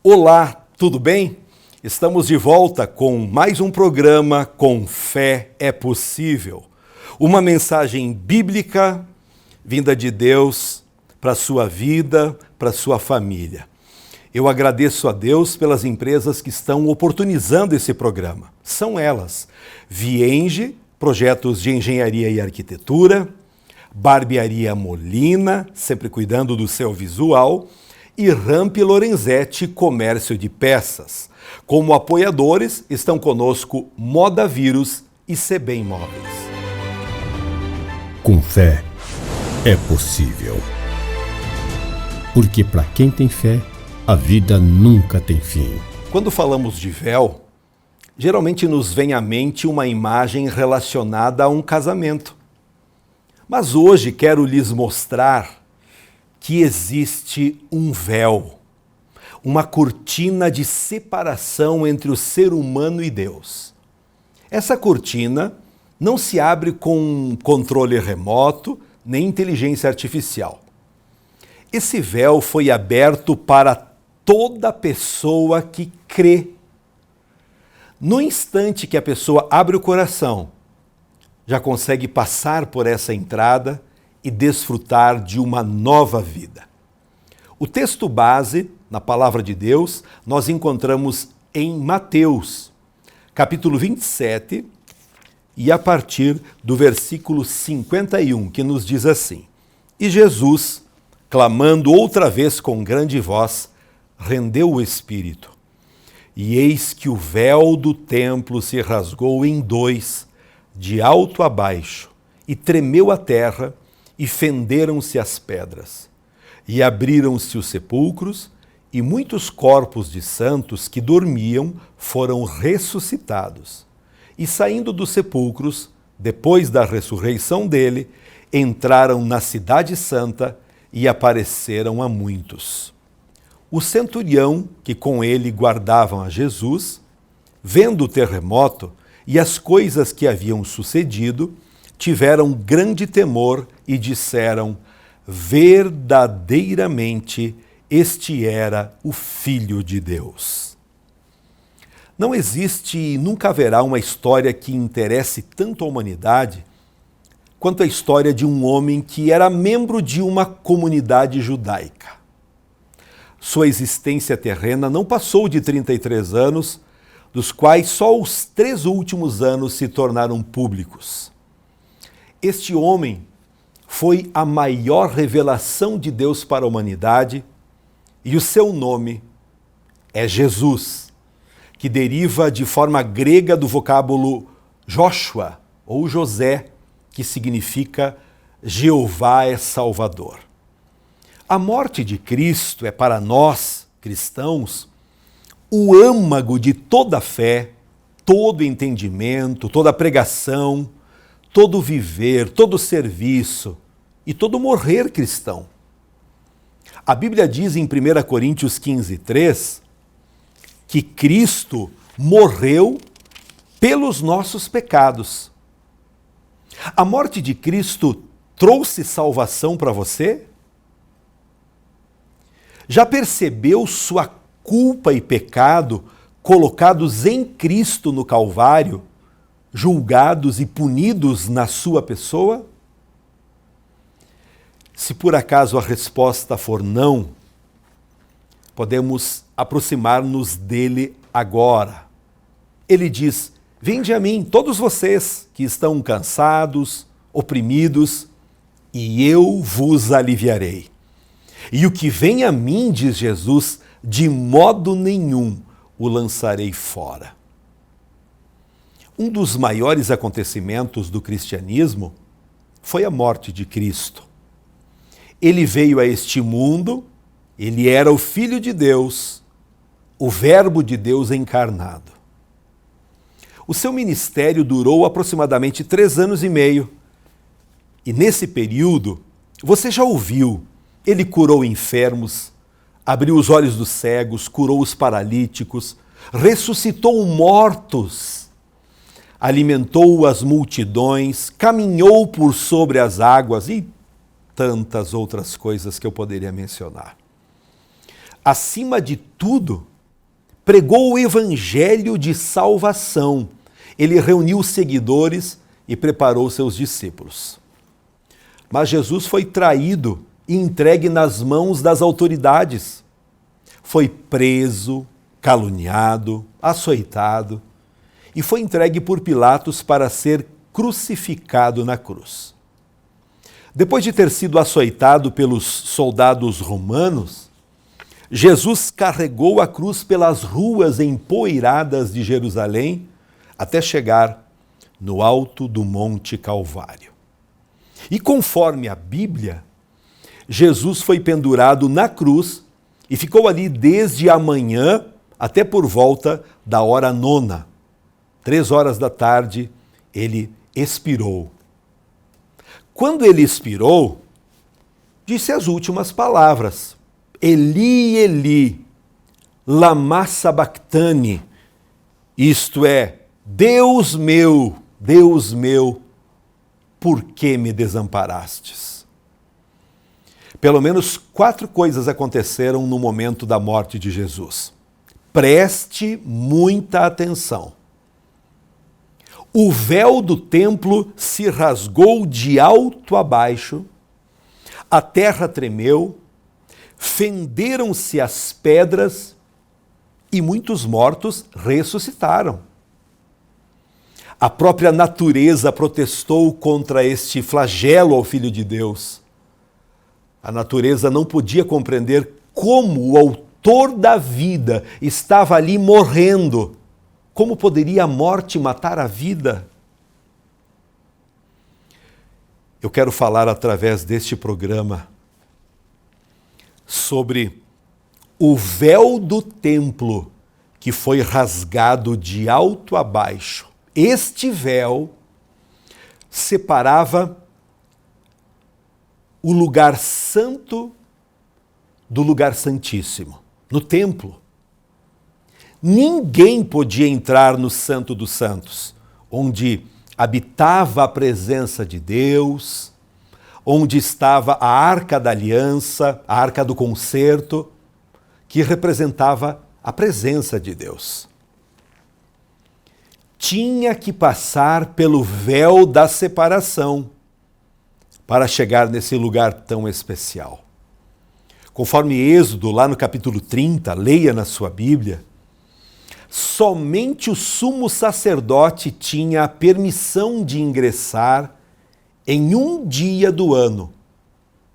Olá, tudo bem? Estamos de volta com mais um programa Com Fé é Possível. Uma mensagem bíblica vinda de Deus para a sua vida, para a sua família. Eu agradeço a Deus pelas empresas que estão oportunizando esse programa. São elas: Vienge, projetos de engenharia e arquitetura; Barbearia Molina, sempre cuidando do seu visual; e Ramp Lorenzetti, comércio de peças. Como apoiadores estão conosco Moda Vírus e CB Imóveis. Com fé é possível. Porque para quem tem fé, a vida nunca tem fim. Quando falamos de véu, geralmente nos vem à mente uma imagem relacionada a um casamento. Mas hoje quero lhes mostrar que existe um véu, uma cortina de separação entre o ser humano e Deus. Essa cortina não se abre com controle remoto nem inteligência artificial. Esse véu foi aberto para toda pessoa que crê. No instante que a pessoa abre o coração, já consegue passar por essa entrada e desfrutar de uma nova vida. O texto base, na Palavra de Deus, nós encontramos em Mateus, capítulo 27, e a partir do versículo 51, que nos diz assim: E Jesus, clamando outra vez com grande voz, rendeu o espírito. E eis que o véu do templo se rasgou em dois, de alto a baixo, e tremeu a terra, e fenderam-se as pedras. E abriram-se os sepulcros, e muitos corpos de santos que dormiam foram ressuscitados. E saindo dos sepulcros, depois da ressurreição dele, entraram na cidade santa e apareceram a muitos. O centurião, que com ele guardavam a Jesus, vendo o terremoto e as coisas que haviam sucedido, tiveram grande temor e disseram: verdadeiramente este era o Filho de Deus. Não existe e nunca haverá uma história que interesse tanto a humanidade quanto a história de um homem que era membro de uma comunidade judaica. Sua existência terrena não passou de 33 anos, dos quais só os 3 últimos anos se tornaram públicos. Este homem foi a maior revelação de Deus para a humanidade e o seu nome é Jesus, que deriva de forma grega do vocábulo Joshua ou José, que significa Jeová é Salvador. A morte de Cristo é para nós, cristãos, o âmago de toda a fé, todo entendimento, toda pregação, todo viver, todo serviço e todo morrer cristão. A Bíblia diz em 1 Coríntios 15:3 que Cristo morreu pelos nossos pecados. A morte de Cristo trouxe salvação para você? Já percebeu sua culpa e pecado colocados em Cristo no Calvário, julgados e punidos na sua pessoa? Se por acaso a resposta for não, podemos aproximar-nos dele agora. Ele diz: vinde a mim, todos vocês que estão cansados, oprimidos, e eu vos aliviarei. E o que vem a mim, diz Jesus, de modo nenhum o lançarei fora. Um dos maiores acontecimentos do cristianismo foi a morte de Cristo. Ele veio a este mundo, ele era o Filho de Deus, o Verbo de Deus encarnado. O seu ministério durou aproximadamente 3 anos e meio. E nesse período, você já ouviu, ele curou enfermos, abriu os olhos dos cegos, curou os paralíticos, ressuscitou mortos, alimentou as multidões, caminhou por sobre as águas e tantas outras coisas que eu poderia mencionar. Acima de tudo, pregou o evangelho de salvação. Ele reuniu os seguidores e preparou seus discípulos. Mas Jesus foi traído e entregue nas mãos das autoridades. Foi preso, caluniado, açoitado e foi entregue por Pilatos para ser crucificado na cruz. Depois de ter sido açoitado pelos soldados romanos, Jesus carregou a cruz pelas ruas empoeiradas de Jerusalém até chegar no alto do Monte Calvário. E conforme a Bíblia, Jesus foi pendurado na cruz e ficou ali desde a manhã até por volta da hora 9. 3 da tarde, ele expirou. Quando ele expirou, disse as últimas palavras: Eli, Eli, lama sabachthani, isto é, Deus meu, por que me desamparastes? Pelo menos 4 coisas aconteceram no momento da morte de Jesus. Preste muita atenção. O véu do templo se rasgou de alto a baixo, a terra tremeu, fenderam-se as pedras e muitos mortos ressuscitaram. A própria natureza protestou contra este flagelo ao Filho de Deus. A natureza não podia compreender como o autor da vida estava ali morrendo. Como poderia a morte matar a vida? Eu quero falar através deste programa sobre o véu do templo que foi rasgado de alto a baixo. Este véu separava o lugar santo do lugar santíssimo, no templo. Ninguém podia entrar no Santo dos Santos, onde habitava a presença de Deus, onde estava a Arca da Aliança, a Arca do Concerto, que representava a presença de Deus. Tinha que passar pelo véu da separação para chegar nesse lugar tão especial. Conforme Êxodo, lá no capítulo 30, leia na sua Bíblia, somente o sumo sacerdote tinha a permissão de ingressar em um dia do ano,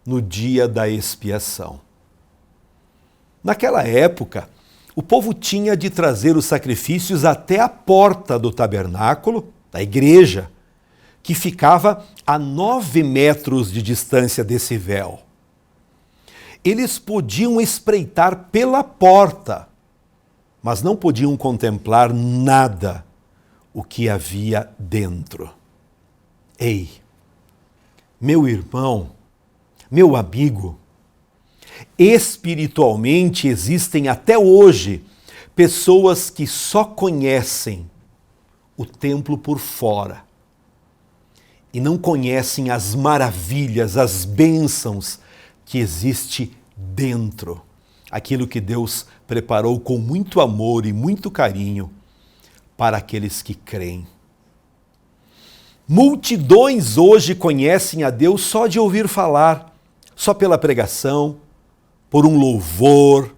no dia da expiação. Naquela época, o povo tinha de trazer os sacrifícios até a porta do tabernáculo, da igreja, que ficava a 9 metros de distância desse véu. Eles podiam espreitar pela porta, mas não podiam contemplar nada o que havia dentro. Ei, meu irmão, meu amigo, espiritualmente existem até hoje pessoas que só conhecem o templo por fora e não conhecem as maravilhas, as bênçãos que existe dentro. Aquilo que Deus preparou com muito amor e muito carinho para aqueles que creem. Multidões hoje conhecem a Deus só de ouvir falar, só pela pregação, por um louvor,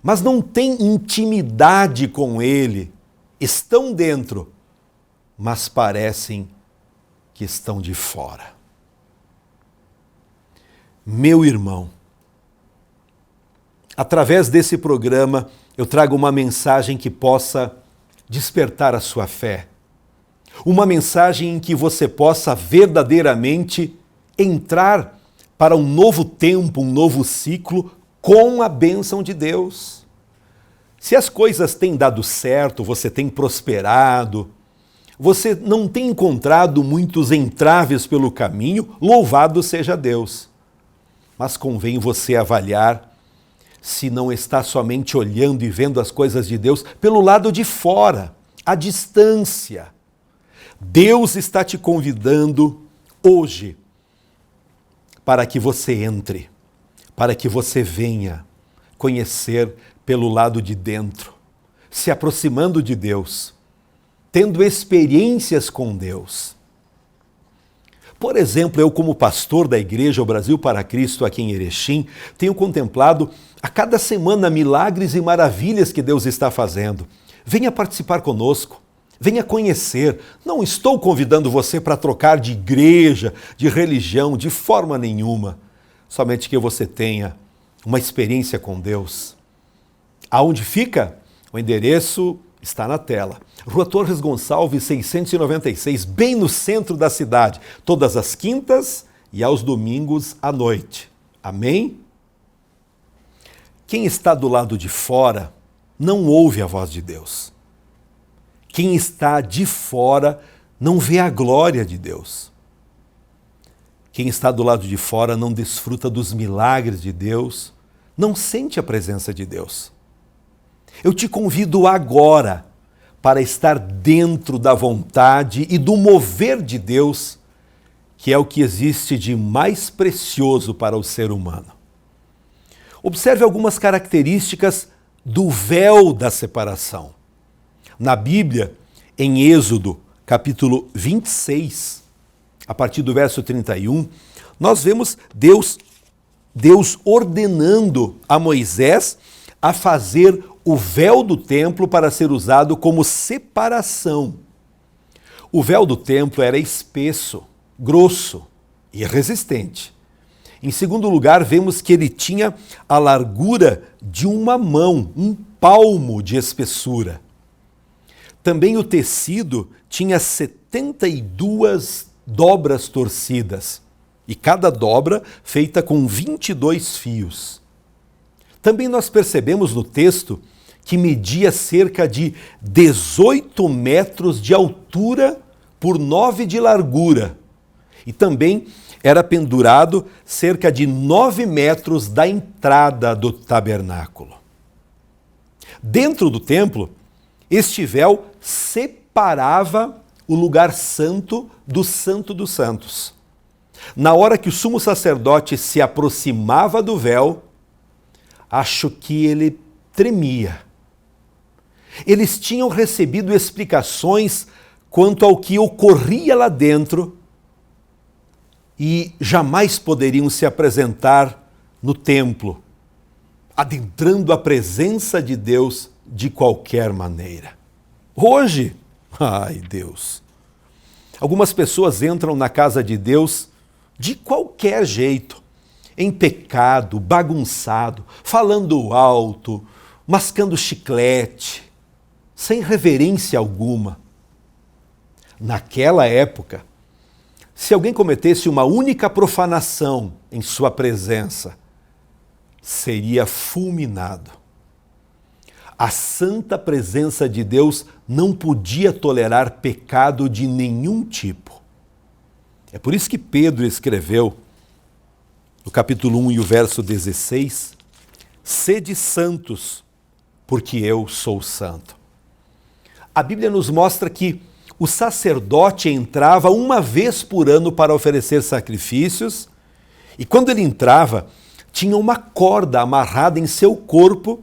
mas não têm intimidade com Ele. Estão dentro, mas parecem que estão de fora. Meu irmão, através desse programa, eu trago uma mensagem que possa despertar a sua fé. Uma mensagem em que você possa verdadeiramente entrar para um novo tempo, um novo ciclo, com a bênção de Deus. Se as coisas têm dado certo, você tem prosperado, você não tem encontrado muitos entraves pelo caminho, louvado seja Deus. Mas convém você avaliar se não está somente olhando e vendo as coisas de Deus pelo lado de fora, à distância. Deus está te convidando hoje para que você entre, para que você venha conhecer pelo lado de dentro, se aproximando de Deus, tendo experiências com Deus. Por exemplo, eu como pastor da Igreja O Brasil para Cristo aqui em Erechim, tenho contemplado a cada semana milagres e maravilhas que Deus está fazendo. Venha participar conosco, venha conhecer. Não estou convidando você para trocar de igreja, de religião, de forma nenhuma. Somente que você tenha uma experiência com Deus. Aonde fica? O endereço está na tela. Rua Torres Gonçalves, 696, bem no centro da cidade, todas as quintas e aos domingos à noite. Amém? Quem está do lado de fora não ouve a voz de Deus. Quem está de fora não vê a glória de Deus. Quem está do lado de fora não desfruta dos milagres de Deus, não sente a presença de Deus. Eu te convido agora para estar dentro da vontade e do mover de Deus, que é o que existe de mais precioso para o ser humano. Observe algumas características do véu da separação. Na Bíblia, em Êxodo, capítulo 26, a partir do verso 31, nós vemos Deus ordenando a Moisés a fazer o véu do templo para ser usado como separação. O véu do templo era espesso, grosso e resistente. Em segundo lugar, vemos que ele tinha a largura de uma mão, um palmo de espessura. Também o tecido tinha 72 dobras torcidas, e cada dobra feita com 22 fios. Também nós percebemos no texto que media cerca de 18 metros de altura por 9 de largura, e também era pendurado cerca de 9 metros da entrada do tabernáculo. Dentro do templo, este véu separava o lugar santo dos santos. Na hora que o sumo sacerdote se aproximava do véu, acho que ele tremia. Eles tinham recebido explicações quanto ao que ocorria lá dentro e jamais poderiam se apresentar no templo, adentrando a presença de Deus de qualquer maneira. Hoje, ai Deus, algumas pessoas entram na casa de Deus de qualquer jeito, em pecado, bagunçado, falando alto, mascando chiclete, sem reverência alguma. Naquela época, se alguém cometesse uma única profanação em sua presença, seria fulminado. A santa presença de Deus não podia tolerar pecado de nenhum tipo. É por isso que Pedro escreveu, no capítulo 1 e o verso 16, sede santos, porque eu sou santo. A Bíblia nos mostra que o sacerdote entrava uma vez por ano para oferecer sacrifícios, e quando ele entrava, tinha uma corda amarrada em seu corpo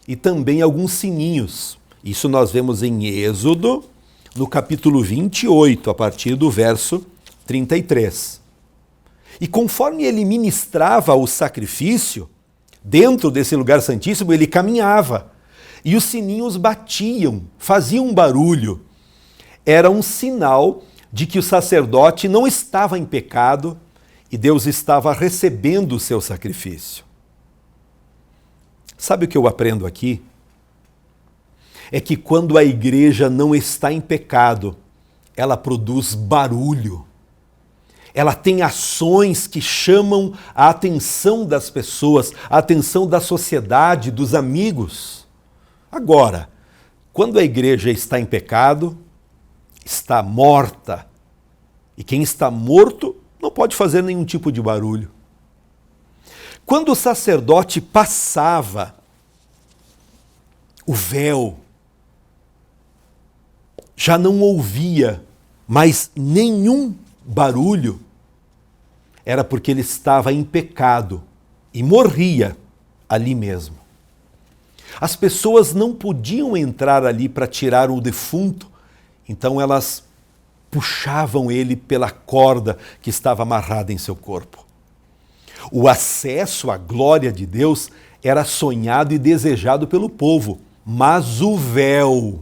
e também alguns sininhos. Isso nós vemos em Êxodo, no capítulo 28, a partir do verso 33. E conforme ele ministrava o sacrifício, dentro desse lugar santíssimo, ele caminhava, e os sininhos batiam, faziam um barulho. Era um sinal de que o sacerdote não estava em pecado e Deus estava recebendo o seu sacrifício. Sabe o que eu aprendo aqui? É que quando a igreja não está em pecado, ela produz barulho. Ela tem ações que chamam a atenção das pessoas, a atenção da sociedade, dos amigos. Agora, quando a igreja está em pecado, está morta. E quem está morto não pode fazer nenhum tipo de barulho. Quando o sacerdote passava o véu, já não ouvia mais nenhum barulho, era porque ele estava em pecado e morria ali mesmo. As pessoas não podiam entrar ali para tirar o defunto, então elas puxavam ele pela corda que estava amarrada em seu corpo. O acesso à glória de Deus era sonhado e desejado pelo povo, mas o véu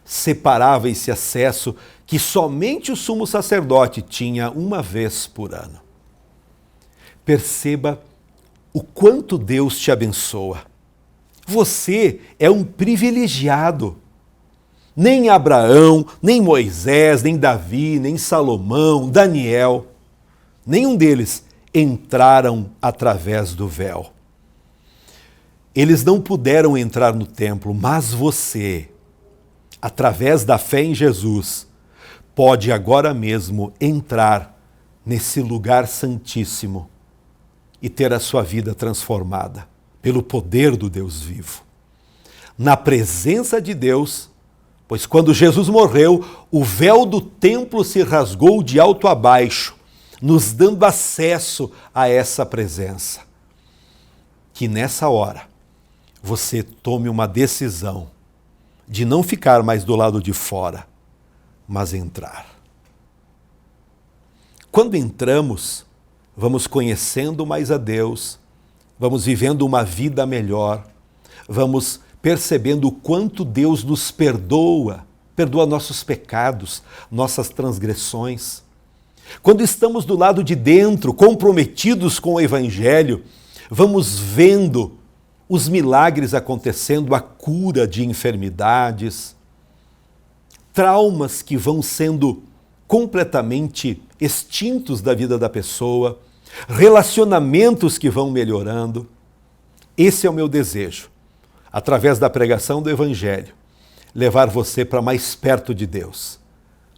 separava esse acesso que somente o sumo sacerdote tinha uma vez por ano. Perceba o quanto Deus te abençoa. Você é um privilegiado. Nem Abraão, nem Moisés, nem Davi, nem Salomão, Daniel, nenhum deles entraram através do véu. Eles não puderam entrar no templo, mas você, através da fé em Jesus, pode agora mesmo entrar nesse lugar santíssimo e ter a sua vida transformada pelo poder do Deus vivo. Na presença de Deus, pois quando Jesus morreu, o véu do templo se rasgou de alto a baixo, nos dando acesso a essa presença. Que nessa hora você tome uma decisão de não ficar mais do lado de fora, mas entrar. Quando entramos, vamos conhecendo mais a Deus, vamos vivendo uma vida melhor, vamos percebendo o quanto Deus nos perdoa nossos pecados, nossas transgressões. Quando estamos do lado de dentro, comprometidos com o Evangelho, vamos vendo os milagres acontecendo, a cura de enfermidades, traumas que vão sendo completamente extintos da vida da pessoa, relacionamentos que vão melhorando. Esse é o meu desejo, através da pregação do Evangelho, levar você para mais perto de Deus.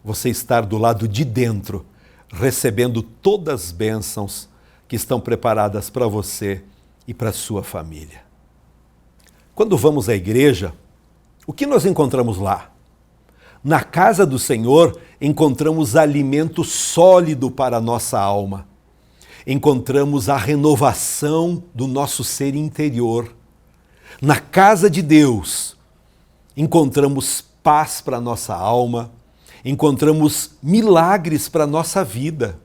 Você estar do lado de dentro, recebendo todas as bênçãos que estão preparadas para você e para a sua família. Quando vamos à igreja, o que nós encontramos lá? Na casa do Senhor, encontramos alimento sólido para a nossa alma. Encontramos a renovação do nosso ser interior. Na casa de Deus, encontramos paz para a nossa alma, encontramos milagres para a nossa vida.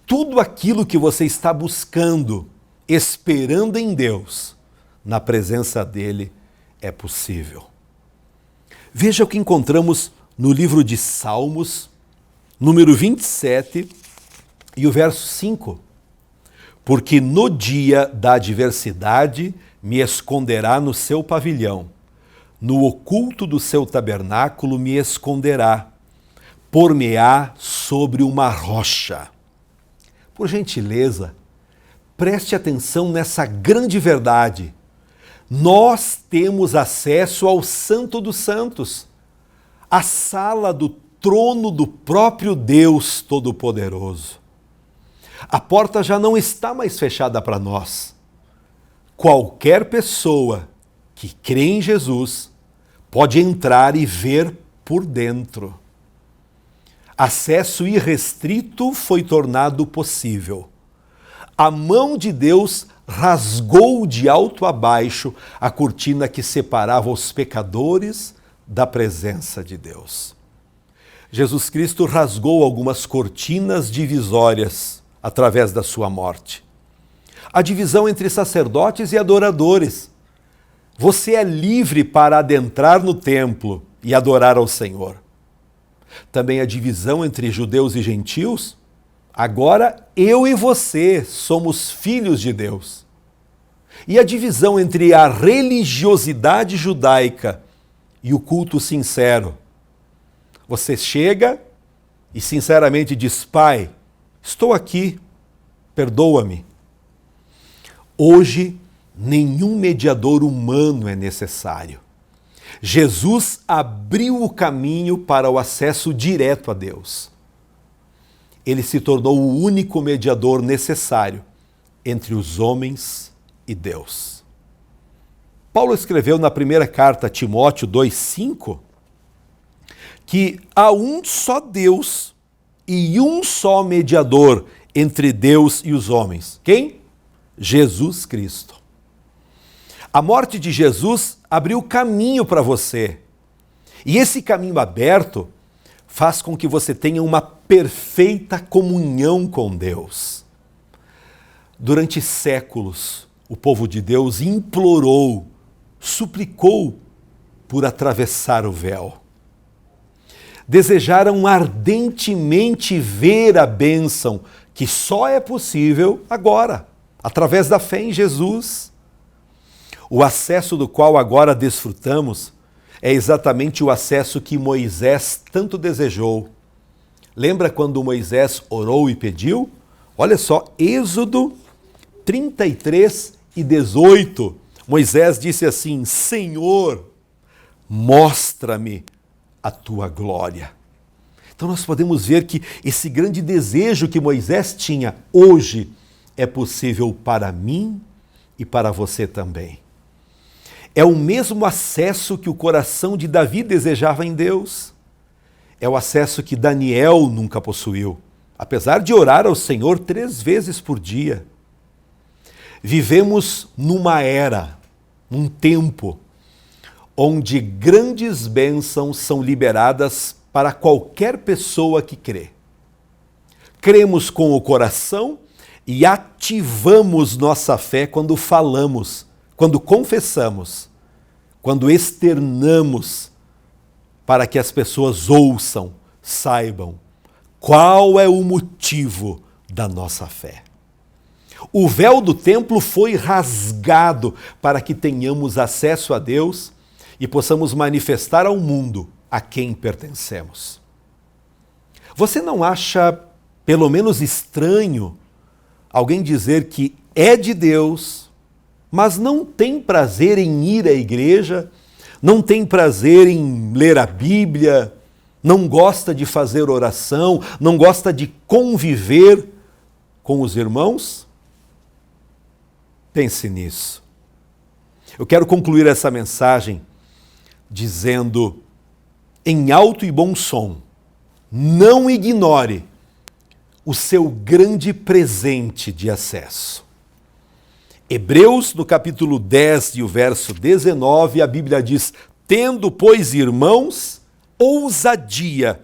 Tudo aquilo que você está buscando, esperando em Deus, na presença dele, é possível. Veja o que encontramos no livro de Salmos, número 27, e o verso 5. Porque no dia da adversidade me esconderá no seu pavilhão, no oculto do seu tabernáculo me esconderá, por-me-á sobre uma rocha. Por gentileza, preste atenção nessa grande verdade. Nós temos acesso ao Santo dos Santos, a sala do trono do próprio Deus Todo-Poderoso. A porta já não está mais fechada para nós. Qualquer pessoa que crê em Jesus pode entrar e ver por dentro. Acesso irrestrito foi tornado possível. A mão de Deus rasgou de alto a baixo a cortina que separava os pecadores da presença de Deus. Jesus Cristo rasgou algumas cortinas divisórias através da sua morte. A divisão entre sacerdotes e adoradores. Você é livre para adentrar no templo e adorar ao Senhor. Também a divisão entre judeus e gentios. Agora eu e você somos filhos de Deus. E a divisão entre a religiosidade judaica e o culto sincero. Você chega e sinceramente diz: Pai, estou aqui, perdoa-me. Hoje, nenhum mediador humano é necessário. Jesus abriu o caminho para o acesso direto a Deus. Ele se tornou o único mediador necessário entre os homens e Deus. Paulo escreveu na primeira carta a Timóteo 2,5 que há um só Deus e um só mediador entre Deus e os homens. Quem? Jesus Cristo. A morte de Jesus abriu caminho para você. E esse caminho aberto faz com que você tenha uma perfeita comunhão com Deus. Durante séculos, o povo de Deus implorou, suplicou por atravessar o véu. Desejaram ardentemente ver a bênção que só é possível agora, através da fé em Jesus. O acesso do qual agora desfrutamos é exatamente o acesso que Moisés tanto desejou. Lembra quando Moisés orou e pediu? Olha só, Êxodo 33:18. Moisés disse assim: Senhor, mostra-me a tua glória. Então nós podemos ver que esse grande desejo que Moisés tinha, hoje é possível para mim e para você também. É o mesmo acesso que o coração de Davi desejava em Deus. É o acesso que Daniel nunca possuiu, apesar de orar ao Senhor 3 vezes por dia. Vivemos numa era, num tempo, onde grandes bênçãos são liberadas para qualquer pessoa que crê. Cremos com o coração e ativamos nossa fé quando falamos, quando confessamos, quando externamos, para que as pessoas ouçam, saibam qual é o motivo da nossa fé. O véu do templo foi rasgado para que tenhamos acesso a Deus e possamos manifestar ao mundo a quem pertencemos. Você não acha, pelo menos estranho, alguém dizer que é de Deus, mas não tem prazer em ir à igreja, não tem prazer em ler a Bíblia, não gosta de fazer oração, não gosta de conviver com os irmãos? Pense nisso. Eu quero concluir essa mensagem dizendo, em alto e bom som, não ignore o seu grande presente de acesso. Hebreus, no capítulo 10 e o verso 19, a Bíblia diz: tendo, pois, irmãos, ousadia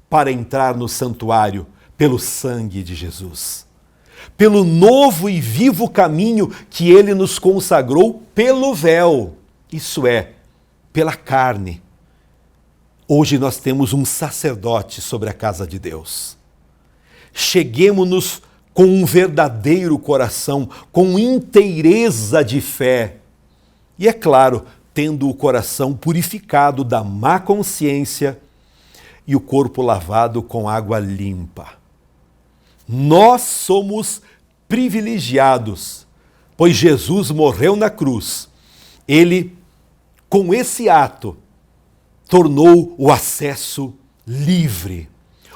para entrar no santuário pelo sangue de Jesus, pelo novo e vivo caminho que ele nos consagrou pelo véu, isso é, pela carne. Hoje nós temos um sacerdote sobre a casa de Deus. Cheguemo-nos com um verdadeiro coração, com inteireza de fé. E é claro, tendo o coração purificado da má consciência e o corpo lavado com água limpa. Nós somos privilegiados, pois Jesus morreu na cruz. Ele, com esse ato, tornou o acesso livre.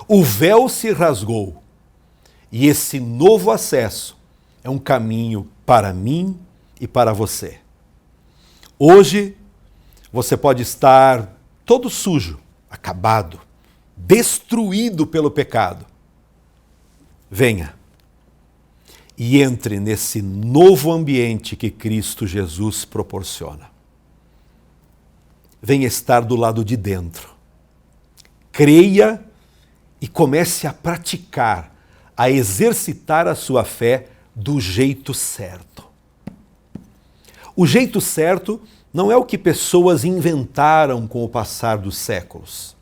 O véu se rasgou. E esse novo acesso é um caminho para mim e para você. Hoje, você pode estar todo sujo, acabado, destruído pelo pecado. Venha e entre nesse novo ambiente que Cristo Jesus proporciona. Venha estar do lado de dentro. Creia e comece a praticar, a exercitar a sua fé do jeito certo. O jeito certo não é o que pessoas inventaram com o passar dos séculos.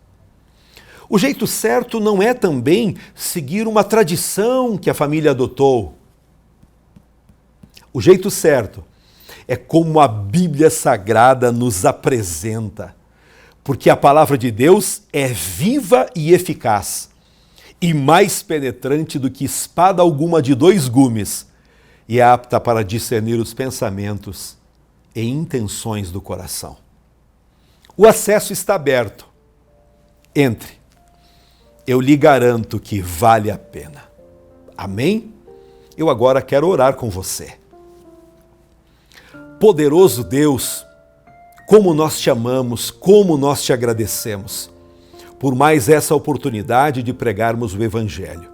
O jeito certo não é também seguir uma tradição que a família adotou. O jeito certo é como a Bíblia Sagrada nos apresenta, porque a palavra de Deus é viva e eficaz, e mais penetrante do que espada alguma de 2 gumes, e é apta para discernir os pensamentos e intenções do coração. O acesso está aberto. Entre. Eu lhe garanto que vale a pena. Amém? Eu agora quero orar com você. Poderoso Deus, como nós te amamos, como nós te agradecemos por mais essa oportunidade de pregarmos o Evangelho.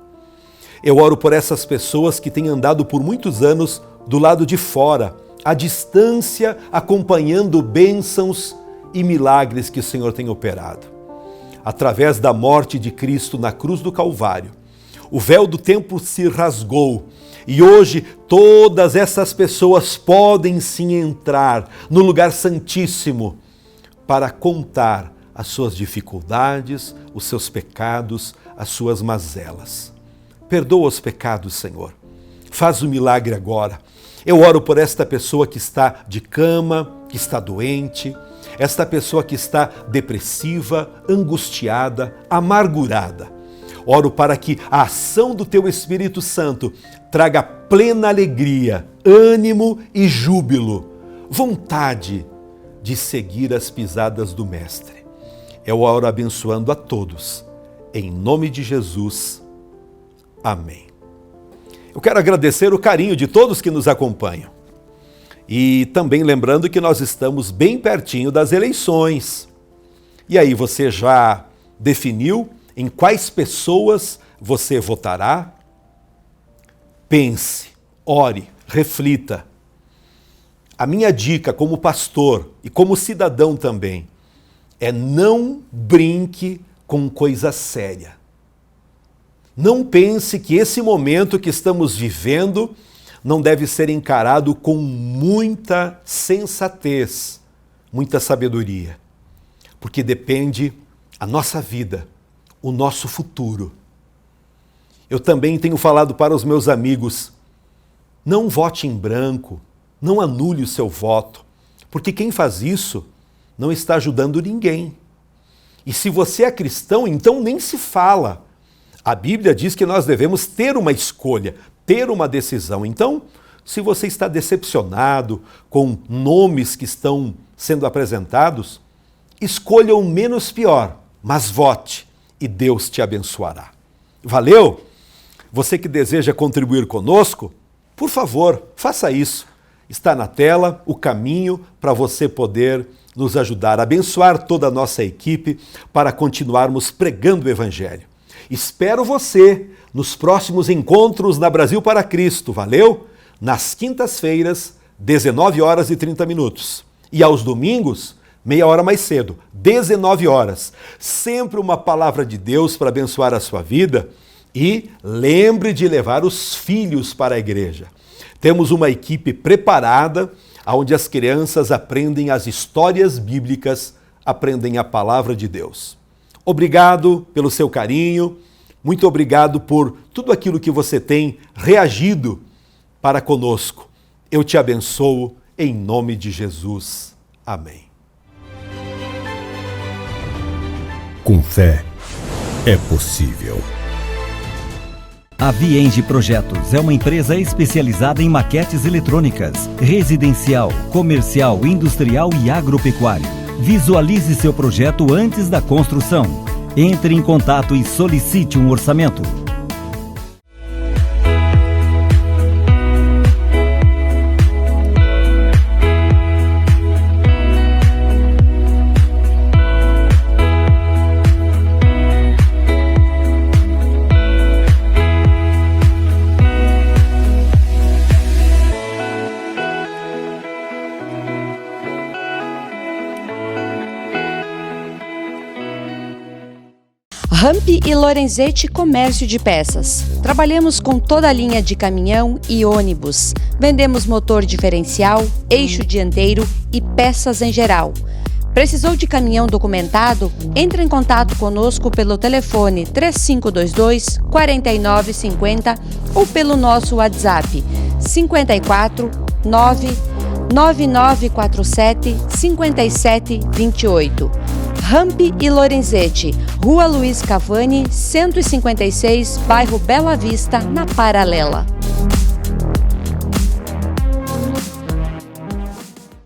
Eu oro por essas pessoas que têm andado por muitos anos do lado de fora, à distância, acompanhando bênçãos e milagres que o Senhor tem operado. Através da morte de Cristo na cruz do Calvário, o véu do templo se rasgou e hoje todas essas pessoas podem sim entrar no lugar santíssimo para contar as suas dificuldades, os seus pecados, as suas mazelas. Perdoa os pecados, Senhor. Faz o milagre agora. Eu oro por esta pessoa que está de cama, que está doente, esta pessoa que está depressiva, angustiada, amargurada. Oro para que a ação do Teu Espírito Santo traga plena alegria, ânimo e júbilo, vontade de seguir as pisadas do Mestre. Eu oro abençoando a todos. Em nome de Jesus. Amém. Eu quero agradecer o carinho de todos que nos acompanham. E também lembrando que nós estamos bem pertinho das eleições. E aí, você já definiu em quais pessoas você votará? Pense, ore, reflita. A minha dica como pastor e como cidadão também é: não brinque com coisa séria. Não pense que esse momento que estamos vivendo não deve ser encarado com muita sensatez, muita sabedoria, porque depende a nossa vida, o nosso futuro. Eu também tenho falado para os meus amigos: não vote em branco, não anule o seu voto, porque quem faz isso não está ajudando ninguém. E se você é cristão, então nem se fala. A Bíblia diz que nós devemos ter uma escolha, ter uma decisão. Então, se você está decepcionado com nomes que estão sendo apresentados, escolha o menos pior, mas vote e Deus te abençoará. Valeu? Você que deseja contribuir conosco, por favor, faça isso. Está na tela o caminho para você poder nos ajudar a abençoar toda a nossa equipe para continuarmos pregando o Evangelho. Espero você nos próximos encontros na Brasil para Cristo, valeu? Nas quintas-feiras, 19h30. E aos domingos, meia hora mais cedo, 19h. Sempre uma palavra de Deus para abençoar a sua vida. E lembre de levar os filhos para a igreja. Temos uma equipe preparada, onde as crianças aprendem as histórias bíblicas, aprendem a palavra de Deus. Obrigado pelo seu carinho, muito obrigado por tudo aquilo que você tem reagido para conosco. Eu te abençoo em nome de Jesus. Amém. Com fé, é possível. A Vienge Projetos é uma empresa especializada em maquetes eletrônicas, residencial, comercial, industrial e agropecuário. Visualize seu projeto antes da construção. Entre em contato e solicite um orçamento. Rampi e Lorenzetti Comércio de Peças. Trabalhamos com toda a linha de caminhão e ônibus. Vendemos motor diferencial, eixo dianteiro e peças em geral. Precisou de caminhão documentado? Entre em contato conosco pelo telefone 3522-4950 ou pelo nosso WhatsApp 54 9947 5728. Rampi e Lorenzetti, Rua Luiz Cavani, 156, bairro Bela Vista, na Paralela.